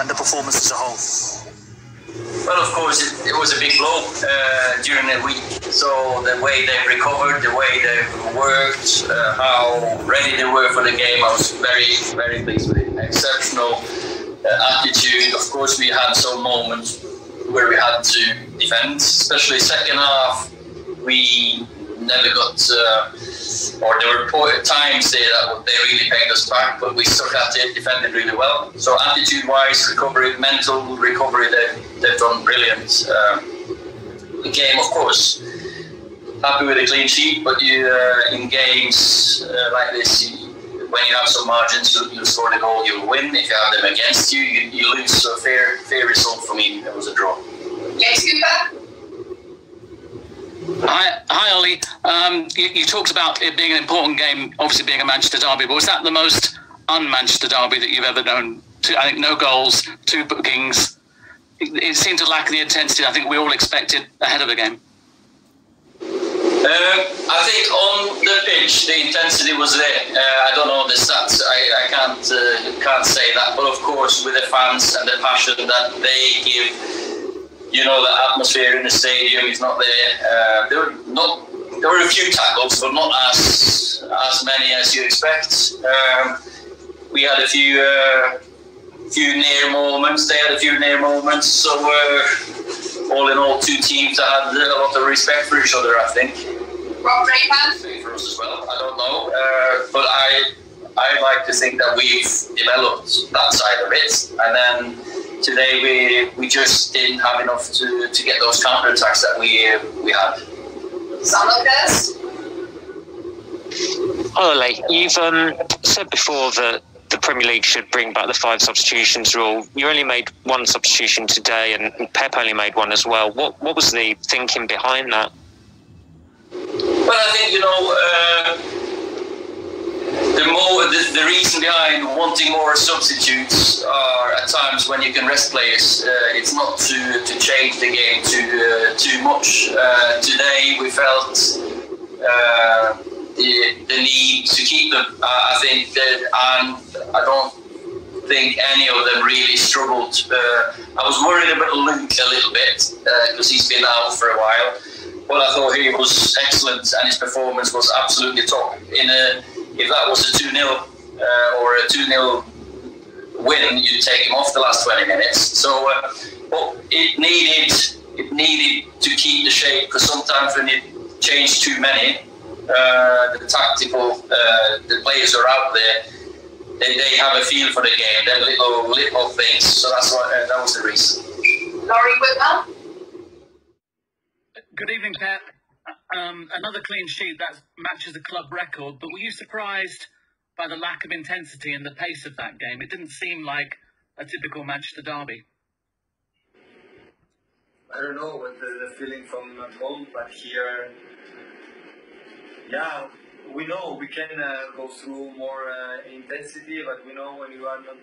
and the performance as a whole? Well, of course, it was a big blow during the week. So the way they recovered, the way they worked, how ready they were for the game, I was very, very pleased with it. Exceptional attitude. Of course, we had some moments where we had to defend, especially second half. We never got, or there were times there that they really pegged us back, but we stuck at it, defended really well. So attitude-wise, recovery, mental recovery, they've done brilliant. The game, of course, happy with a clean sheet, but you in games like this, when you have some margins, you'll score the goal, you'll win. If you have them against you, you lose. So fair result for me. It was a draw. Yes, Cooper. Hi, Ollie. You talked about it being an important game, obviously being a Manchester derby, but was that the most un-Manchester derby that you've ever known? I think no goals, 2 bookings. It seemed to lack the intensity I think we all expected ahead of the game. I think on the pitch the intensity was there. I don't know the stats. I can't say that. But of course, with the fans and the passion that they give, you know, the atmosphere in the stadium is not there. There were a few tackles, but not as many as you expect. We had a few near moments. They had a few near moments. So all in all, 2 teams that had a lot of respect for each other, I think. Rob For us as well, I don't know. But I like to think that we've developed that side of it. And then today we just didn't have enough to get those counter-attacks that we had. Lucas? Ollie, you've said before that the Premier League should bring back the 5 substitutions rule. You only made 1 substitution today, and Pep only made 1 as well. What was the thinking behind that? Well, I think, you know, the reason behind wanting more substitutes are at times when you can rest players. It's not to change the game too much. Today we felt the need to keep them. I think that, and I don't think any of them really struggled. I was worried about Luke a little bit because he's been out for a while. Well, I thought he was excellent and his performance was absolutely top. If that was a 2-0 or a 2-0 win, you'd take him off the last 20 minutes. So but it needed to keep the shape, because sometimes when you change too many, the tactical, the players are out there, they have a feel for the game. They're little things. So that was the reason. Laurie Whitmer? Good evening, Pep. Another clean sheet that matches a club record, but were you surprised by the lack of intensity and the pace of that game? It didn't seem like a typical Manchester derby. I don't know what the feeling from home, but here, yeah, we know we can go through more intensity, but we know when you are not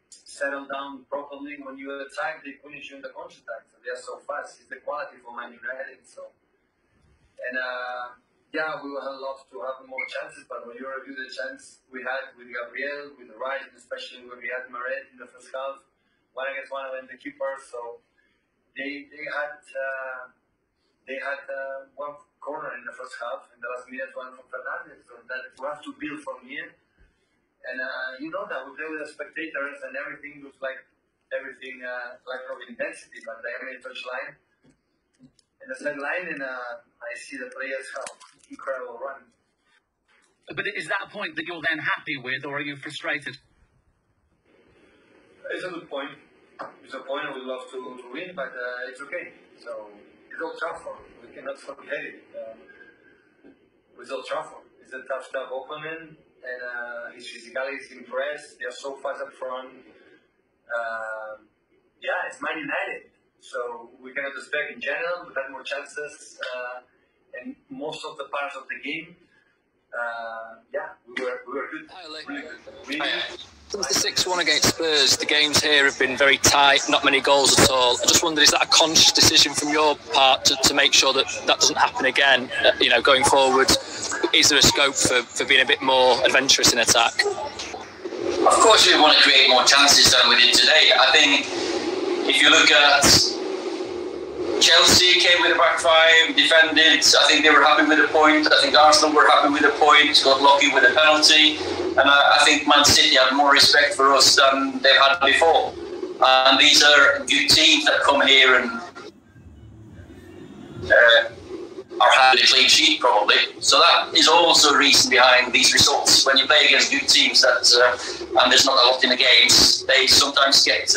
settled down properly, when you attack, they punish you in the counter-attack. So they are so fast. It's the quality for Man United. So, and yeah, we will have a lot to have more chances, but when you review the chance we had with Gabriel, with the right, especially when we had Maret in the first half, 1 against 1 and the keeper. So they had 1 corner in the first half, and the last minute 1 from Fernandez. So that we have to build from here. And you know that we play with the spectators, and everything looks like lack of intensity, but they have a touch line and the side line, and I see the players have incredible run. But is that a point that you're then happy with, or are you frustrated? It's a good point. It's a point I would love to win, but it's okay. So it's Old Trafford. We cannot forget it. It's Old Trafford. It's a tough opponent. And his physicality is impressed. They are so fast up front. Yeah, it's Man United. So we cannot expect in general. We had more chances and most of the parts of the game. Yeah, we were good. Really good. Since the 6-1 against Spurs, the games here have been very tight, not many goals at all. I just wondered, is that a conscious decision from your part to make sure that doesn't happen again, going forward? Is there a scope for being a bit more adventurous in attack? Of course, we want to create more chances than we did today. I think if you look at Chelsea, came with a back five, defended. I think they were happy with the point. I think Arsenal were happy with the point, got lucky with the penalty. And I think Man City had more respect for us than they've had before. And these are good teams that come here and are having a clean sheet, probably. So that is also a reason behind these results. When you play against good teams, that and there's not a lot in the games, they sometimes get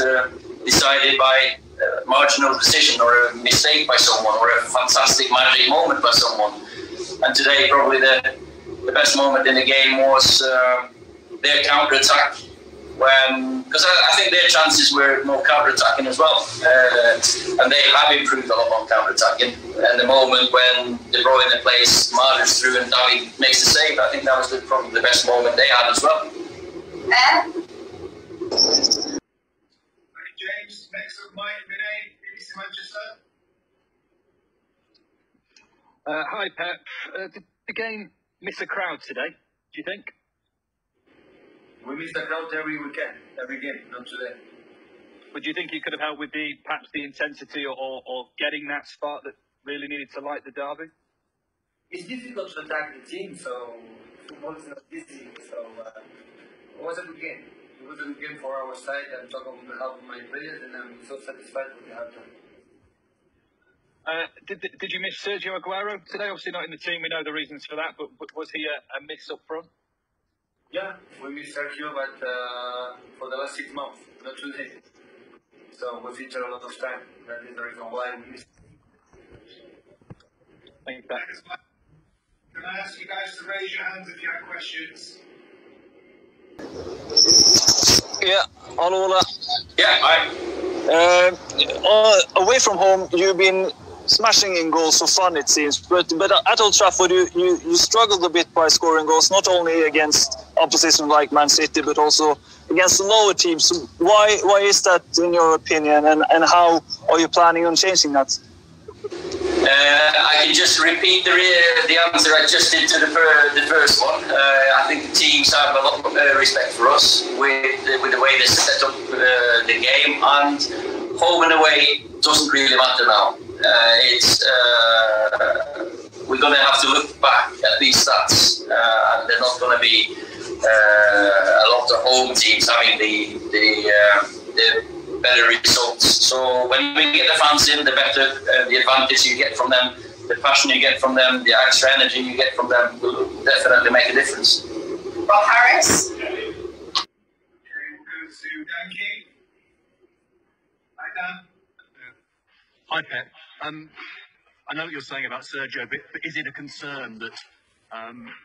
decided by a marginal decision or a mistake by someone or a fantastic magic moment by someone. And today, probably the best moment in the game was their counter-attack. Because I think their chances were more counter-attacking as well. And they have improved a lot on counter-attacking. And the moment when De Bruyne plays Mahrez through and David makes the save, I think that was probably the best moment they had as well. James, next up, Mike Vinay, BBC Manchester. Hi, Pep. Did the game miss a crowd today, do you think? We miss the crowd every weekend, every game, not today. But do you think you could have helped with perhaps the intensity or getting that spark that really needed to light the derby? It's difficult to attack the team, so football is not easy. So it was a good game. It was a good game for our side. I'm talking on behalf of my players, and I'm so satisfied with the outcome. Did you miss Sergio Aguero today? Obviously not in the team. We know the reasons for that, but was he a miss up front? Yeah, we missed Sergio, but for the last 6 months, not today. So we featured a lot of time. That is the reason why we missed. Thank you. Can I ask you guys to raise your hands if you have questions? Yeah, Ola. Yeah, away from home, you've been smashing in goals for fun, it seems. But at Old Trafford, you struggled a bit by scoring goals, not only against opposition like Man City, but also against the lower teams. Why is that, in your opinion, and how are you planning on changing that? I can just repeat the answer I just did to the first one. I think the teams have a lot of respect for us with the way they set up the game, and home and away doesn't really matter now. We're going to have to look back at these stats, and they're not going to be a lot of home teams having the better results. So when we get the fans in, the better the advantage you get from them, the passion you get from them, the extra energy you get from them will definitely make a difference. Rob Harris. Okay, we'll go to Danke. Hi, Dan. Hi, Pep. I know what you're saying about Sergio, but is it a concern that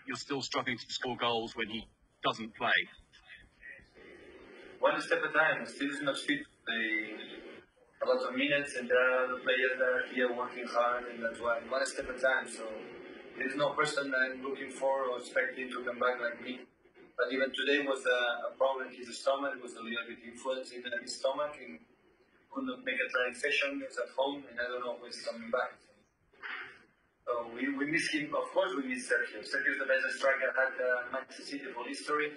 you're still struggling to score goals when he doesn't play? One step at a time. Still is not fit. A lot of minutes, and there are other players that are here working hard, and that's why one step at a time. So there is no person I'm looking for or expecting to come back like me. But even today was a problem in his stomach. It was a little bit influencing his stomach, and couldn't make a training session. He was at home, and I don't know who is coming back. So we miss him. Of course, we miss Sergio. Sergio is the best striker I had Manchester City for history.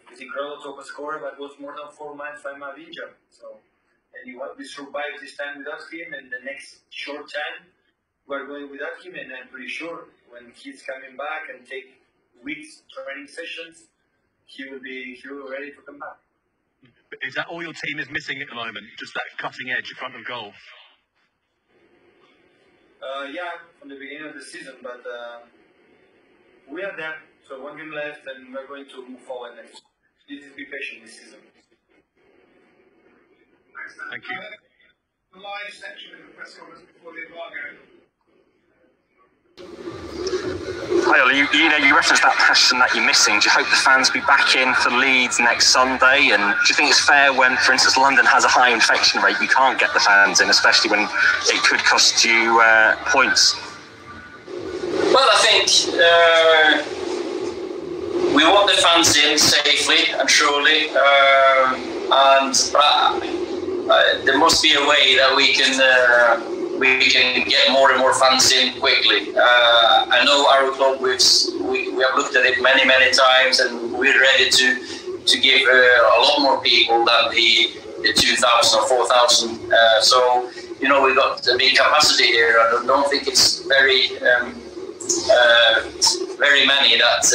He's incredible top scorer, but was more than 4 months I'm injured. So, and we survived this time without him, and the next short time we're going without him, and I'm pretty sure when he's coming back and take weeks training sessions, he will be ready to come back. Is that all your team is missing at the moment? Just that cutting edge in front of goal? Yeah, from the beginning of the season, but we are there. So 1 game left, and we're going to move forward next. Please be patient this season. Thank you. The live section of the press conference before the embargo. Hi Ollie, you referenced that passion that you're missing. Do you hope the fans will be back in for Leeds next Sunday? And do you think it's fair when, for instance, London has a high infection rate, you can't get the fans in, especially when it could cost you points? Well, I think we want the fans in safely and surely, and there must be a way that we can get more and more fans in quickly. I know our club, we have looked at it many times, and we're ready to to give a lot more people than the 2,000 or 4,000. So, you know, we've got a big capacity here. I don't think it's very many that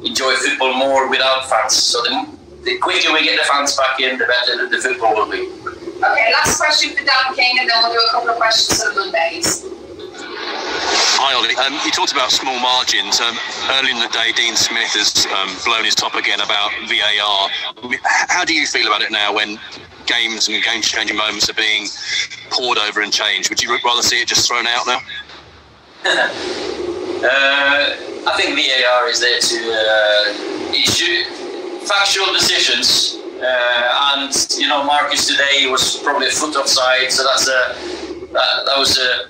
enjoy football more without fans. So the quicker we get the fans back in, the better the football will be. Okay, last question for Dan King, and then we'll do a couple of questions on Mondays. Hi Ollie, you talked about small margins. Early in the day, Dean Smith has blown his top again about VAR. How do you feel about it now when games and game-changing moments are being poured over and changed? Would you rather see it just thrown out now? I think VAR is there to issue factual decisions. And you know, Marcus today was probably a foot offside, so that was a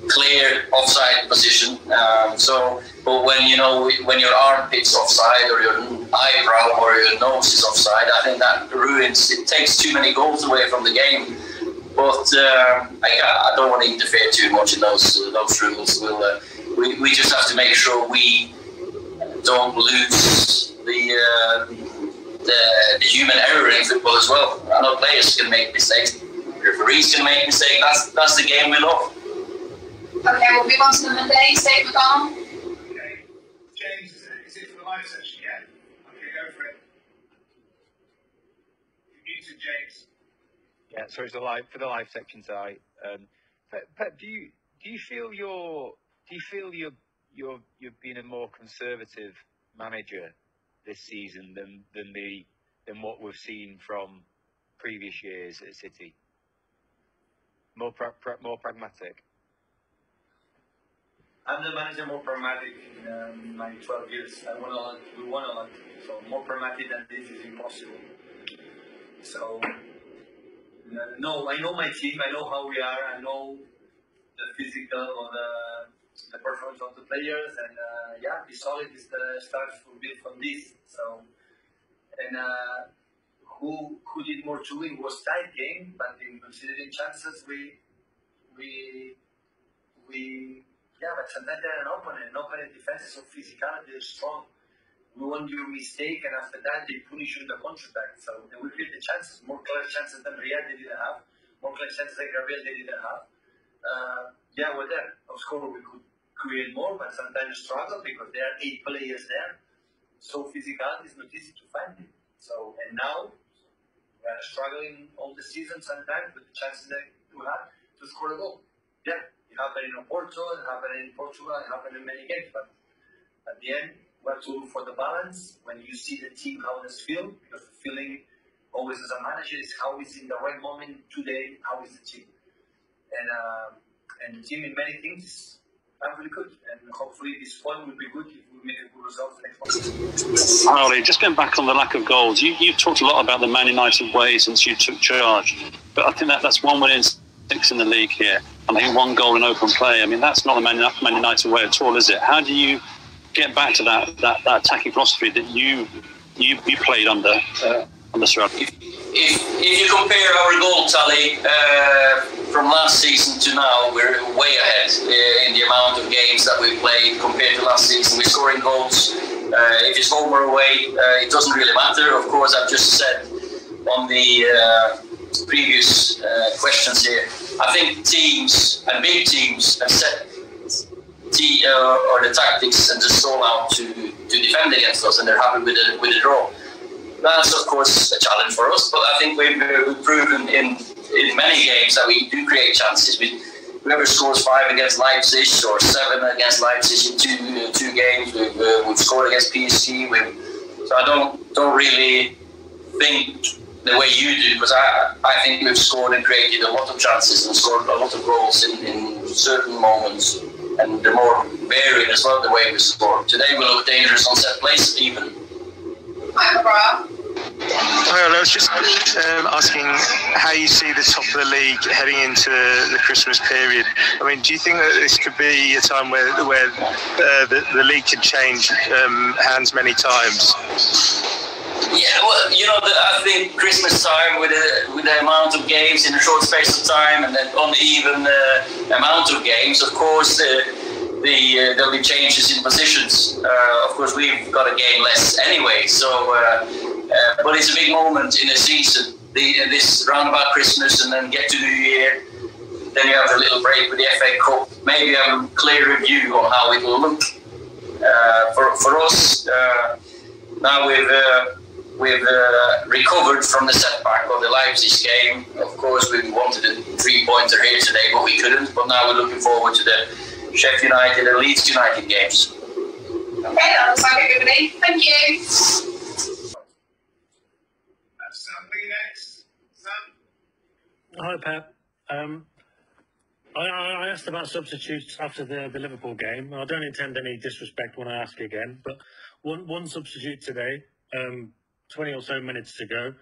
clear offside position. But when your armpit's offside, or your eyebrow or your nose is offside, I think that ruins. It takes too many goals away from the game. But I don't want to interfere too much in those rules. We just have to make sure we don't lose the human error in football as well. I know players can make mistakes, referees can make mistakes. That's the game we love. Okay, we'll move on to the Monday. Stay with Don. Okay. James, is it for the live session? Yeah. Okay, go for it. You're muted, James. Yeah, so it's for the live section tonight. Pep, do you feel you've been a more conservative manager this season than what we've seen from previous years at City? More pragmatic. I'm the manager more pragmatic in my 12 years. We won a lot, so more pragmatic than this is impossible. So, no, I know my team, I know how we are, I know the physical or the performance of the players, and be solid is the start from this. So, and who did more to win? It was tight game, but in considering chances, but sometimes they're an opponent defense is so physicality is strong. We won't do a mistake, and after that they punish you in the counter-attack. So they will create the chances, more clear chances than Riyad they didn't have, more clear chances than Gabriel they didn't have. We're there. Of course, we could create more, but sometimes struggle because there are 8 players there. So physicality is not easy to find. So, and now we are struggling all the season sometimes with the chances that we have to score a goal. Yeah. It happened in Porto, it happened in Portugal, it happened in many games, but at the end, we have to look for the balance. When you see the team, how does it feel? Because the feeling always as a manager is how is in the right moment today, how is the team? And the team in many things are really good, and hopefully this one will be good if we make a good result next month. Hi Ollie, just going back on the lack of goals, you've talked a lot about the Man United way since you took charge, but I think that's 1 win in 6 in the league here. I think 1 goal in open play. I mean, that's not the Man United way at all, is it? How do you get back to that attacking philosophy that you played under Sir? If you compare our goal tally from last season to now, we're way ahead in the amount of games that we played compared to last season. We're scoring goals. If it's home or away, it doesn't really matter. Of course, I've just said on the previous questions here, I think teams and big teams have set or the tactics and the stall out to defend against us, and they're happy with the draw. That's of course a challenge for us, but I think we've proven in many games that we do create chances. Whoever scores 5 against Leipzig or 7 against Leipzig in two games, we've scored against PSG. So I don't really think the way you do, because I think we've scored and created a lot of chances and scored a lot of goals in certain moments, and they're more varied as well the way we score. Today we look dangerous on set plays even. Hi, I was just asking how you see the top of the league heading into the Christmas period. I mean, do you think that this could be a time where the league could change hands many times? Yeah, well, I think Christmas time with the amount of games in a short space of time, and then uneven amount of games, of course, there'll be changes in positions. Of course, we've got a game less anyway, so but it's a big moment in a season. This round about Christmas and then get to New Year. Then you have a little break with the FA Cup. Maybe have a clearer view on how it will look. For us, now we've recovered from the setback of the Leipzig game. Of course, we wanted a 3-pointer here today, but we couldn't. But now we're looking forward to the Sheffield United and Leeds United games. Okay, that looks like a good day. Thank you. Sam, next. Sam. Hi, Pep. I asked about substitutes after the Liverpool game. I don't intend any disrespect when I ask again, but one substitute today, 20 or so minutes ago.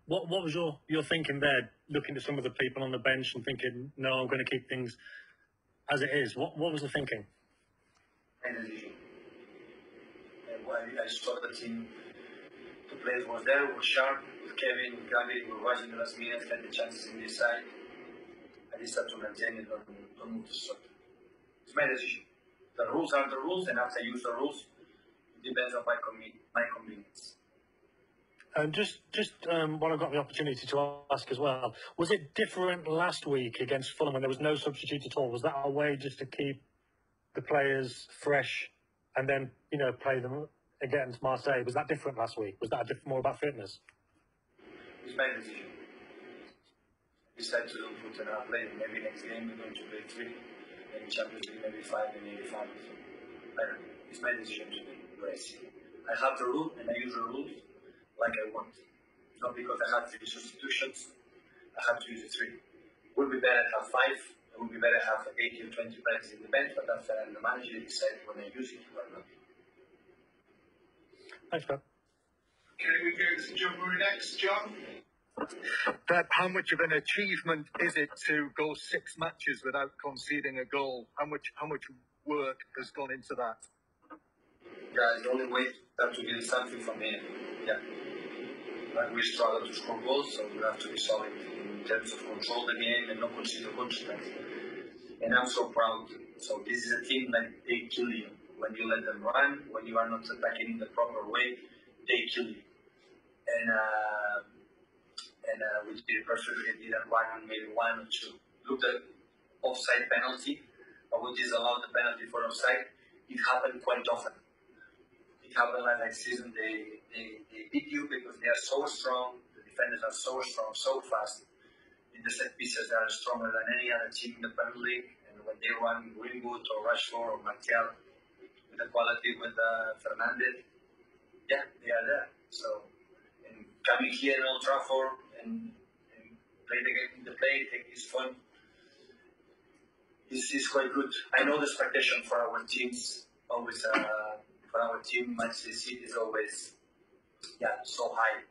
What was your thinking there, looking at some of the people on the bench and thinking, no, I'm going to keep things as it is? What was the thinking? I saw the team, the players was there, was sharp, with Kevin, with Gabi, were watching the last minutes, had the chances in this side. I decided to maintain it, don't move to structure. It's my decision. The rules are the rules, and after I use the rules, it depends on my convenience. Just while I got the opportunity to ask as well, was it different last week against Fulham when there was no substitute at all? Was that a way just to keep the players fresh and then, play them against Marseille? Was that different last week? Was that more about fitness? It's my decision. Decide to don't put another player. Maybe next game we're going to play 3. Maybe Champions League, maybe 5, and maybe 5. So, I don't know. It's my decision to be race. I have the rule and I use the rules like I want. Not because I have 3 substitutions, I have to use the 3. Would be better to have 5. It would be better to have 18 or 20 players in the bench, but that's the manager decide when I use it or not. Thanks, Pep. Okay, we go to John Murray next. John. Pep, how much of an achievement is it to go 6 matches without conceding a goal? How much work has gone into that? Yeah, the only way to get something from here. Yeah. But we struggle to score goals, so we have to be solid in terms of control the game and not concede the contracts. And I'm so proud. So this is a team that they kill you. When you let them run, when you are not attacking in the proper way, they kill you. And we did perfectly, didn't run maybe 1 or 2. Look at offside penalty, we disallowed the penalty for offside. It happened quite often. It happened like next season, they beat you because they are so strong, the defenders are so strong, so fast. In the set pieces, they are stronger than any other team in the Premier League. And when they run Greenwood or Rashford or Martial, with the quality with Fernandez, yeah, they are there. So, and coming here in Old Trafford and play the game, take this fun, this is quite good. I know the expectation for our teams, always, for our team, Manchester City is always, so high.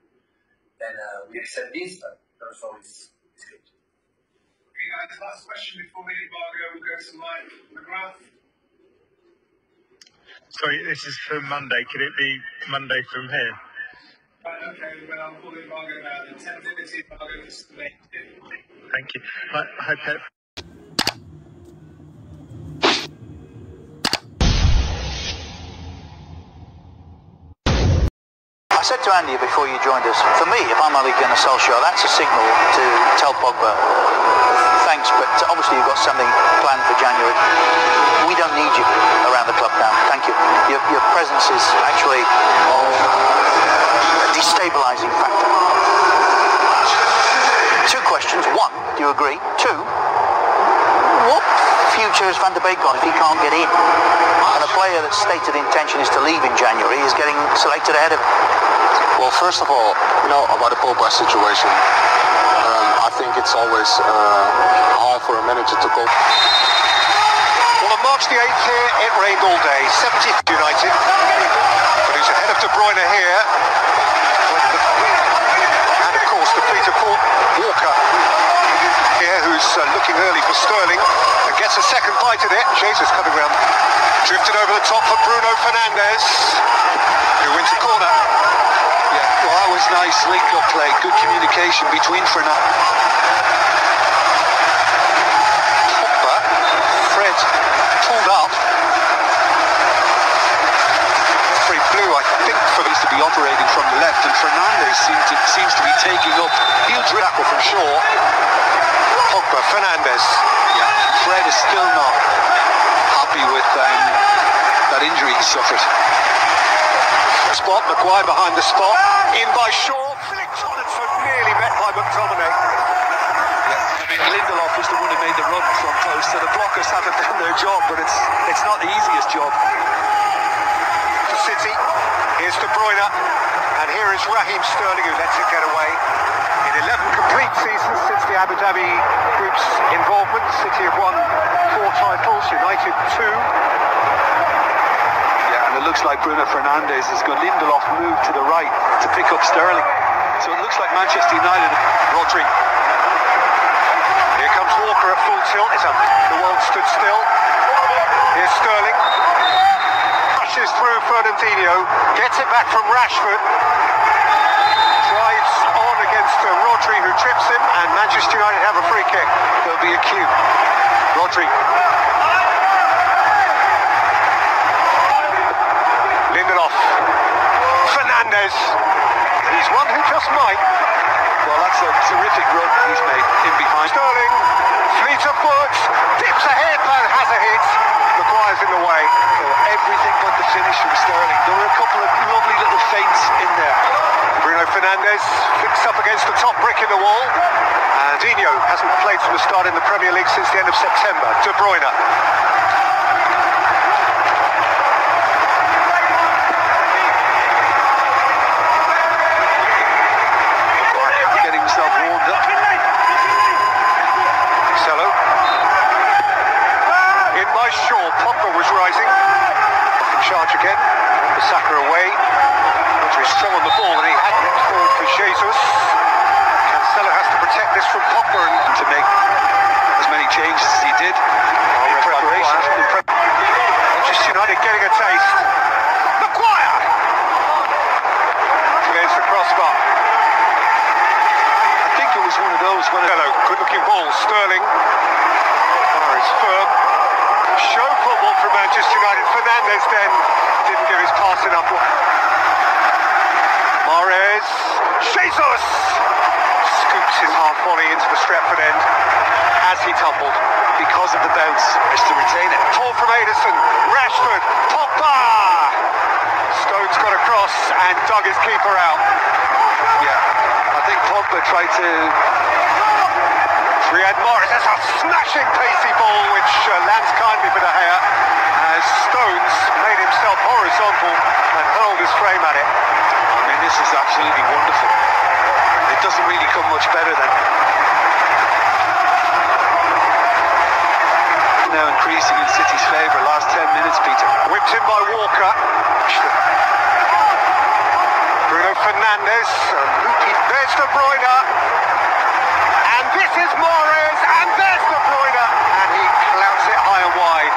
And we accept this, but there's always it's good. Okay, guys, last question before the embargo. We'll go to Mike McGrath. Sorry, this is for Monday. Could it be Monday from here? Right, okay, well, I'll call the embargo now. The 10:50 embargo is the main. Thank you. Hi, Pep. I said to Andy before you joined us, for me, if I'm only going to Solskjaer, that's a signal to tell Pogba, thanks, but obviously you've got something planned for January. We don't need you around the club now. Thank you. Your presence is actually a destabilising factor. 2 questions. 1, do you agree? 2, what future has Van der Beek got if he can't get in? And a player that's stated intention is to leave in January is getting selected ahead of him. Well, first of all, about the Pogba situation, I think it's always hard for a manager to go. Well, on March the 8th here, it rained all day. 70th United, but he's ahead of De Bruyne here. And of course, the Peter Walker here, who's looking early for Sterling, and gets a second bite at it. Jesus coming round, drifted over the top for Bruno Fernandes, who wins the corner. Yeah, well, that was nice link-up play, good communication between Fernandes. Fred pulled up. Referee blew, I think, for these to be operating from the left, and Fernandes seems to be taking up huge tackle from Shaw. Pogba, Fernandes. Yeah, Fred is still not happy with that injury he suffered. Spot, Maguire behind the spot, in by Shaw, flicked on it for nearly met by McTominay. Yeah, I mean, Lindelof is the one who made the run from close, so the blockers haven't done their job, but it's not the easiest job. For City, here's De Bruyne, and here is Raheem Sterling, who lets it get away. In 11 complete seasons since the Abu Dhabi group's involvement, City have won 4 titles, United 2. And it looks like Bruno Fernandes has got Lindelof moved to the right to pick up Sterling. So it looks like Manchester United. Rodri. Here comes Walker at full tilt. The world stood still. Here's Sterling. Pushes through Fernandinho. Gets it back from Rashford. Drives on against Rodri, who trips him. And Manchester United have a free kick. There'll be a cue. Rodri. Lindelof, Fernandes, he's one who just might. Well, that's a terrific run he's made in behind. Sterling, fleet of foot, dips ahead and has a hit. Maguire's in the way. So everything but the finish from Sterling. There were a couple of lovely little feints in there. Bruno Fernandes flicks up against the top brick in the wall. And Dino hasn't played from the start in the Premier League since the end of September. De Bruyne. Shaw, Pogba was rising. In charge again. Bissaka away. Rodri strong on the ball, and he had it forward for Jesus. Cancelo has to protect this from Pogba and to make as many changes as he did. In preparation. Manchester United getting a taste. Maguire! Clears the crossbar. I think it was one of those. Good looking ball. Sterling. Maguire is firm. Show football from Manchester United. Fernandes then didn't give his pass enough. Mahrez, Jesus scoops his half volley into the Stretford end as he tumbled because of the bounce. Is to retain it. Ball from Ederson, Rashford, Pogba. Stones got across and dug his keeper out. Yeah, I think Pogba tried to. Riyad Mahrez, that's a smashing pacey ball which lands kindly for De Gea as Stones made himself horizontal and hurled his frame at it. I mean, this is absolutely wonderful. It doesn't really come much better than now increasing in City's favour. Last 10 minutes, Peter. Whipped in by Walker. Bruno Fernandes. There's De Bruyne. And this is Mahrez, and there's De Bruyne, and he clouts it high and wide.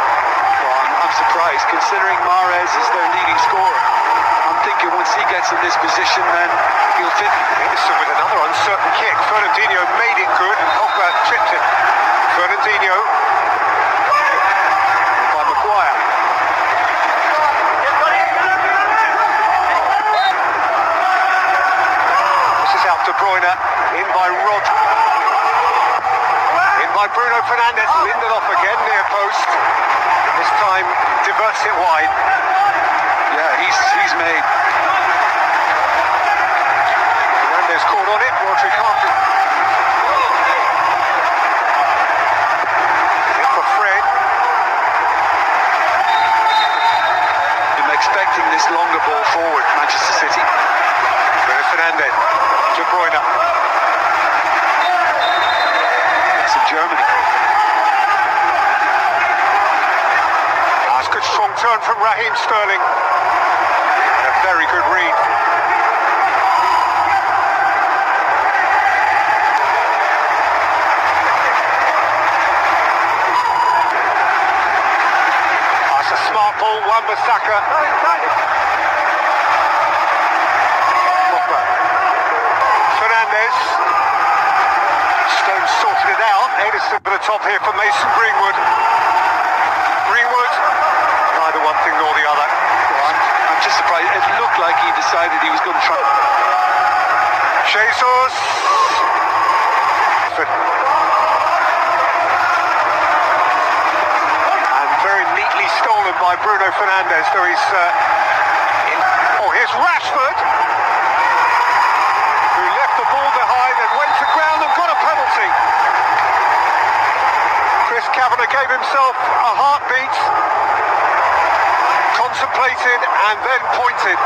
Well, I'm surprised, considering Mahrez is their leading scorer. I'm thinking once he gets in this position, then he'll fit. Ederson with another uncertain kick. Fernandinho made it good, and Pogba tripped it. Fernandinho by Maguire. This is out De Bruyne, in by Rodri. By Bruno Fernandes, Lindelof again near post. This time diverts it wide. Yeah, he's made. Fernandes caught on it. Rodri can't. In for Fred. I'm expecting this longer ball forward, Manchester City. Bruno Fernandes, De Bruyne. Germany. That's a good strong turn from Raheem Sterling. And a very good read. That's a smart ball, Wan-Bissaka. Fernandes. Stones sorted it out. Ederson to the top here for Mason Greenwood. Greenwood thing nor the other. Well, I'm just surprised. It looked like he decided he was going to try. Jesus. And very neatly stolen by Bruno Fernandes, though he's oh, here's Rashford, who left the ball behind and went to ground and got a penalty. Chris Kavanagh gave himself a heartbeat, contemplated and then pointed.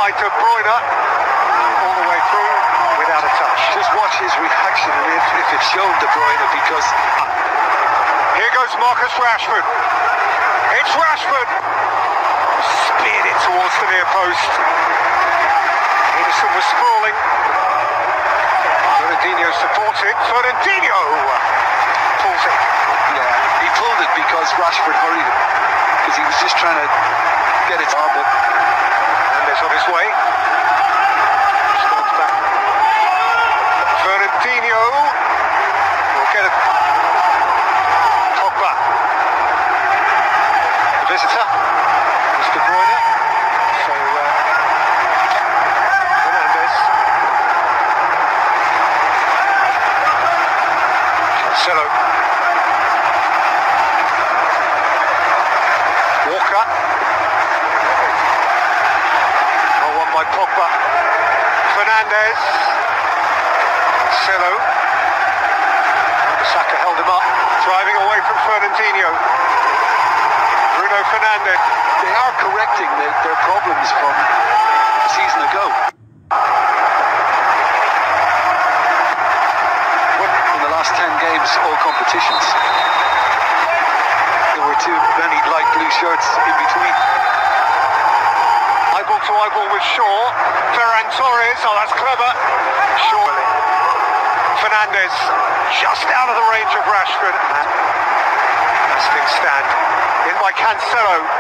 De Bruyne all the way through without a touch. Just watch his reaction and if it showed De Bruyne, because here goes Marcus Rashford. It's Rashford. Speared it towards the near post. Henderson was sprawling. Fernandinho supported. Fernandinho pulls it. Yeah, he pulled it because Rashford hurried him, because he was just trying to get it on, but Fernandez on his way. Stones back. Fernandinho will get it. Pogba. The visitor is De Bruyne. So Fernandez. Cancelo. Walker. By Pogba, Fernandez, Cancelo, Saka held him up, driving away from Fernandinho, Bruno Fernandes. They are correcting their problems from a season ago. In the last 10 games, all competitions, there were too many light blue shirts in between. Eyeball to eyeball with Shaw. Ferran Torres, oh that's clever. Shaw. Fernandez just out of the range of Rashford. As things stand. In by Cancelo.